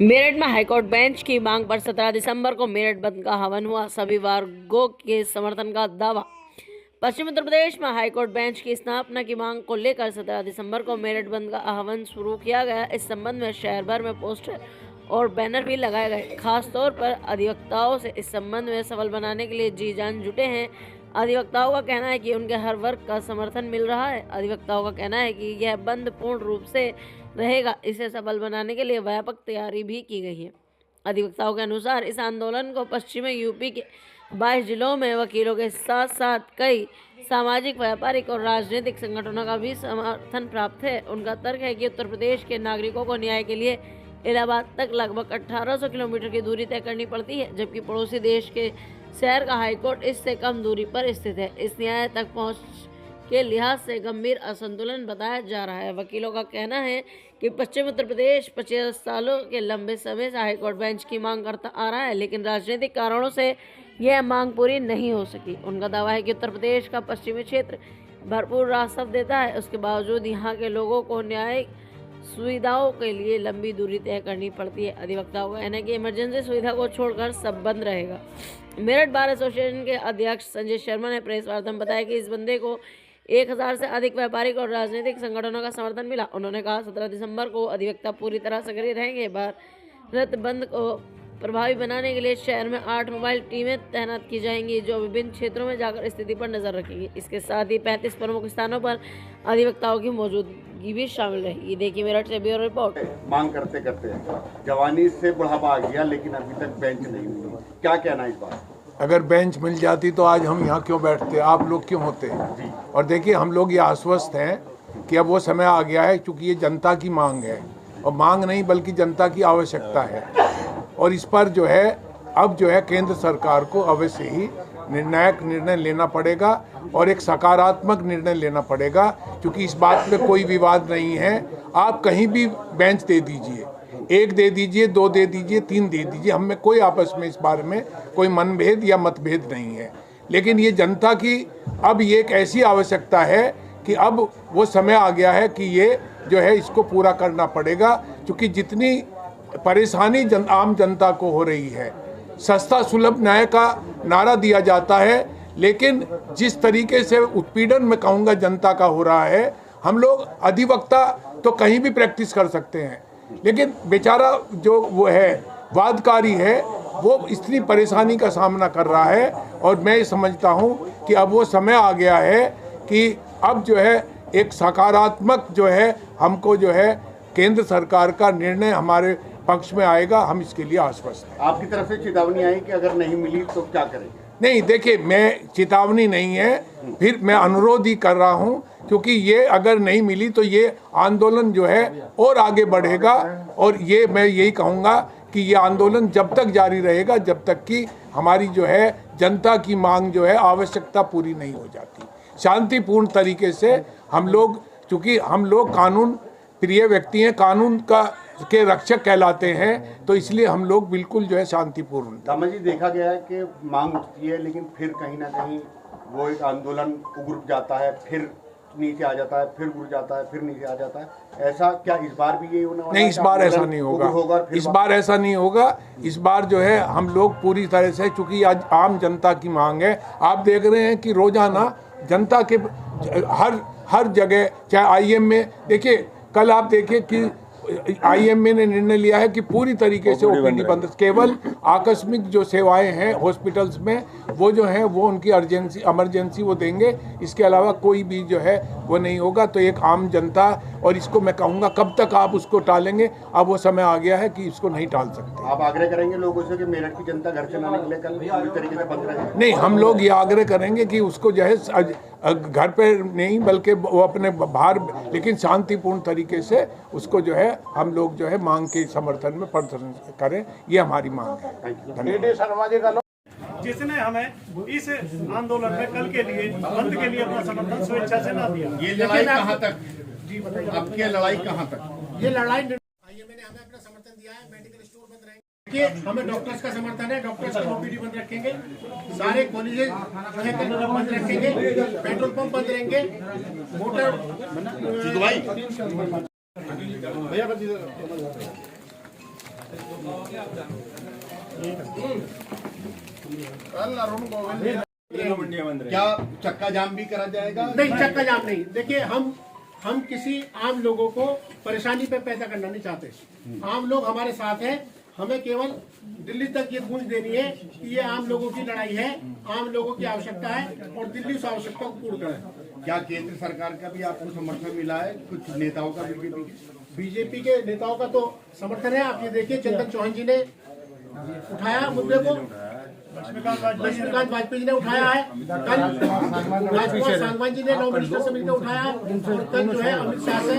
मेरठ में high court bench की मांग पर 17 दिसंबर को मेरठ बंद का हवन हुआ। सभी वर्गों के समर्थन का दावा। पश्चिम उत्तर प्रदेश में हाईकोर्ट बेंच की स्थापना की मांग को लेकर 17 दिसंबर को मेरठ बंद का आह्वान शुरू किया गया। इस संबंध में शहर भर में पोस्टर और बैनर भी लगाए गए। खासतौर पर अधिवक्ताओं से इस संबंध में सफल बनाने के लिए जी जान जुटे हैं। अधिवक्ताओं का कहना है कि उनके हर वर्ग का समर्थन मिल रहा है। अधिवक्ताओं का कहना है कि यह बंद पूर्ण रूप से रहेगा। इसे सफल बनाने के लिए व्यापक तैयारी भी की गई है। अधिवक्ताओं के अनुसार इस आंदोलन को पश्चिमी यूपी के 22 जिलों में वकीलों के साथ साथ कई सामाजिक, व्यापारिक और राजनीतिक संगठनों का भी समर्थन प्राप्त है। उनका तर्क है कि उत्तर प्रदेश के नागरिकों को न्याय के लिए इलाहाबाद तक लगभग 1800 किलोमीटर की दूरी तय करनी पड़ती है, जबकि पड़ोसी देश के शहर का हाईकोर्ट इससे कम दूरी पर स्थित है। इस न्याय तक पहुंच के लिहाज से गंभीर असंतुलन बताया जा रहा है। वकीलों का कहना है कि पश्चिम उत्तर प्रदेश 50 सालों के लंबे समय से हाईकोर्ट बेंच की मांग करता आ रहा है, लेकिन राजनीतिक कारणों से यह मांग पूरी नहीं हो सकी। उनका दावा है कि उत्तर प्रदेश का पश्चिमी क्षेत्र भरपूर राजस्व देता है, उसके बावजूद यहाँ के लोगों को न्यायिक सुविधाओं के लिए लंबी दूरी तय करनी पड़ती है। अधिवक्ताओं का कहना है कि इमरजेंसी सुविधा को छोड़कर सब बंद रहेगा। मेरठ बार एसोसिएशन के अध्यक्ष संजय शर्मा ने प्रेस वार्ता में बताया कि इस बंदे को 1000 से अधिक व्यापारिक और राजनीतिक संगठनों का समर्थन मिला। उन्होंने कहा 17 दिसंबर को अधिवक्ता पूरी तरह सक्रिय रहेंगे। भारत बंद को प्रभावी बनाने के लिए शहर में 8 मोबाइल टीमें तैनात की जाएंगी, जो विभिन्न क्षेत्रों में जाकर स्थिति पर नजर रखेंगी। इसके साथ ही 35 प्रमुख स्थानों पर अधिवक्ताओं की मौजूदगी भी शामिल रहेगी। देखिए मेरठ से ब्यूरो रिपोर्ट। मांग करते करते जवानी से बुढ़ापा आ गया, लेकिन अभी तक बेंच नहीं मिली। क्या कहना है इस बात? अगर बेंच मिल जाती तो आज हम यहाँ क्यों बैठते, आप लोग क्यों होते। और देखिए हम लोग ये आश्वस्त हैं कि अब वो समय आ गया है, क्योंकि ये जनता की मांग है, और मांग नहीं बल्कि जनता की आवश्यकता है। और इस पर जो है अब जो है केंद्र सरकार को अवश्य ही निर्णायक निर्णय लेना पड़ेगा और एक सकारात्मक निर्णय लेना पड़ेगा, क्योंकि इस बात पे कोई विवाद नहीं है। आप कहीं भी बेंच दे दीजिए, 1 दे दीजिए, 2 दे दीजिए, 3 दे दीजिए, हमें कोई आपस में इस बारे में कोई मनभेद या मतभेद नहीं है। लेकिन ये जनता की अब ये एक ऐसी आवश्यकता है कि अब वो समय आ गया है कि ये जो है इसको पूरा करना पड़ेगा, क्योंकि जितनी परेशानी आम जनता को हो रही है। सस्ता सुलभ न्याय का नारा दिया जाता है, लेकिन जिस तरीके से उत्पीड़न में कहूँगा जनता का हो रहा है, हम लोग अधिवक्ता तो कहीं भी प्रैक्टिस कर सकते हैं, लेकिन बेचारा जो वो है वादकारी है, वो इतनी परेशानी का सामना कर रहा है। और मैं ये समझता हूँ कि अब वो समय आ गया है कि अब जो है एक सकारात्मक जो है हमको जो है केंद्र सरकार का निर्णय हमारे पक्ष में आएगा। हम इसके लिए आश्वस्त हैं। आपकी तरफ से चेतावनी आई कि अगर नहीं मिली तो क्या करेंगे? नहीं, देखिए मैं चेतावनी नहीं है, फिर मैं अनुरोध ही कर रहा हूँ, क्योंकि ये अगर नहीं मिली तो ये आंदोलन जो है और आगे बढ़ेगा। और ये मैं यही कहूँगा कि ये आंदोलन जब तक जारी रहेगा जब तक कि हमारी जो है जनता की मांग जो है आवश्यकता पूरी नहीं हो जाती। शांतिपूर्ण तरीके से हम लोग, चूँकि हम लोग कानून प्रिय व्यक्ति हैं, कानून के रक्षक कहलाते हैं, तो इसलिए हम लोग बिल्कुल जो है शांतिपूर्ण। दामा जी, देखा गया है कि मांग उठती है, लेकिन फिर कहीं ना कहीं वो एक आंदोलन उग्र जाता है, फिर नीचे आ जाता है, फिर उग्र जाता है, फिर नीचे आ जाता है। ऐसा क्या इस बार भी ये होने वाला है? नहीं, इस बार ऐसा नहीं होगा। इस बार ऐसा नहीं होगा। इस बार जो है हम लोग पूरी तरह से, चूंकि आज आम जनता की मांग है, आप देख रहे हैं कि रोजाना जनता के हर जगह, चाहे IM में देखिए, कल आप देखिए कि IMA ने निर्णय लिया है कि पूरी तरीके से OPD बंद, केवल आकस्मिक जो सेवाएं हैं हॉस्पिटल्स में वो जो हैं वो उनकी इमरजेंसी वो देंगे, इसके अलावा कोई भी जो है वो नहीं होगा। तो एक आम जनता, और इसको मैं कहूँगा कब तक आप उसको टालेंगे, अब वो समय आ गया है कि इसको नहीं टाल सकते। आप आग्रह करेंगे लोगों से कि मेरठ की जनता घर चलाने के लिए कल पूरी तरीके से बंद रहे? नहीं, हम लोग ये आग्रह करेंगे कि उसको जो है घर पे नहीं बल्कि वो अपने बाहर, लेकिन शांतिपूर्ण तरीके से उसको जो है हम लोग जो है मांग के समर्थन में प्रदर्शन करें, ये हमारी मांग है। जिसने हमें इस आंदोलन में कल के लिए बंद के लिए अपना समर्थन स्वेच्छा से ना दिया। ये लड़ाई कहाँ तक? जी बताइए, आपकी लड़ाई कहाँ तक? ये लड़ाई IMA ने हमें अपना समर्थन दिया है। मेडिकल स्टोर बंद रहेंगे, हमें डॉक्टर्स का समर्थन है, डॉक्टर्स की OPD बंद रखेंगे, सारे कॉलेजेस बंद रखेंगे, पेट्रोल पंप बंद रहेंगे, मोटर भैया क्या चक्का जाम भी करा जाएगा? नहीं, चक्का जाम नहीं। देखिए, हम किसी आम लोगों को परेशानी पे पैदा करना नहीं चाहते। आम लोग हमारे साथ हैं। हमें केवल दिल्ली तक ये गूंज देनी है कि ये आम लोगों की लड़ाई है, आम लोगों की आवश्यकता है और दिल्ली उस आवश्यकता को पूर्ण करे। क्या केंद्र सरकार का भी आपको समर्थन मिला है? कुछ नेताओं का भी? बीजेपी के नेताओं का तो समर्थन है। आप ये देखिए, चंदन चौहान जी ने उठाया मुद्दे को, लक्ष्मीकांत वाजपेयी जी ने उठाया है, कल राजकुमार सांगवान जी ने लॉ मिनिस्टर से मिलकर उठाया है और कल जो है अमित शाह से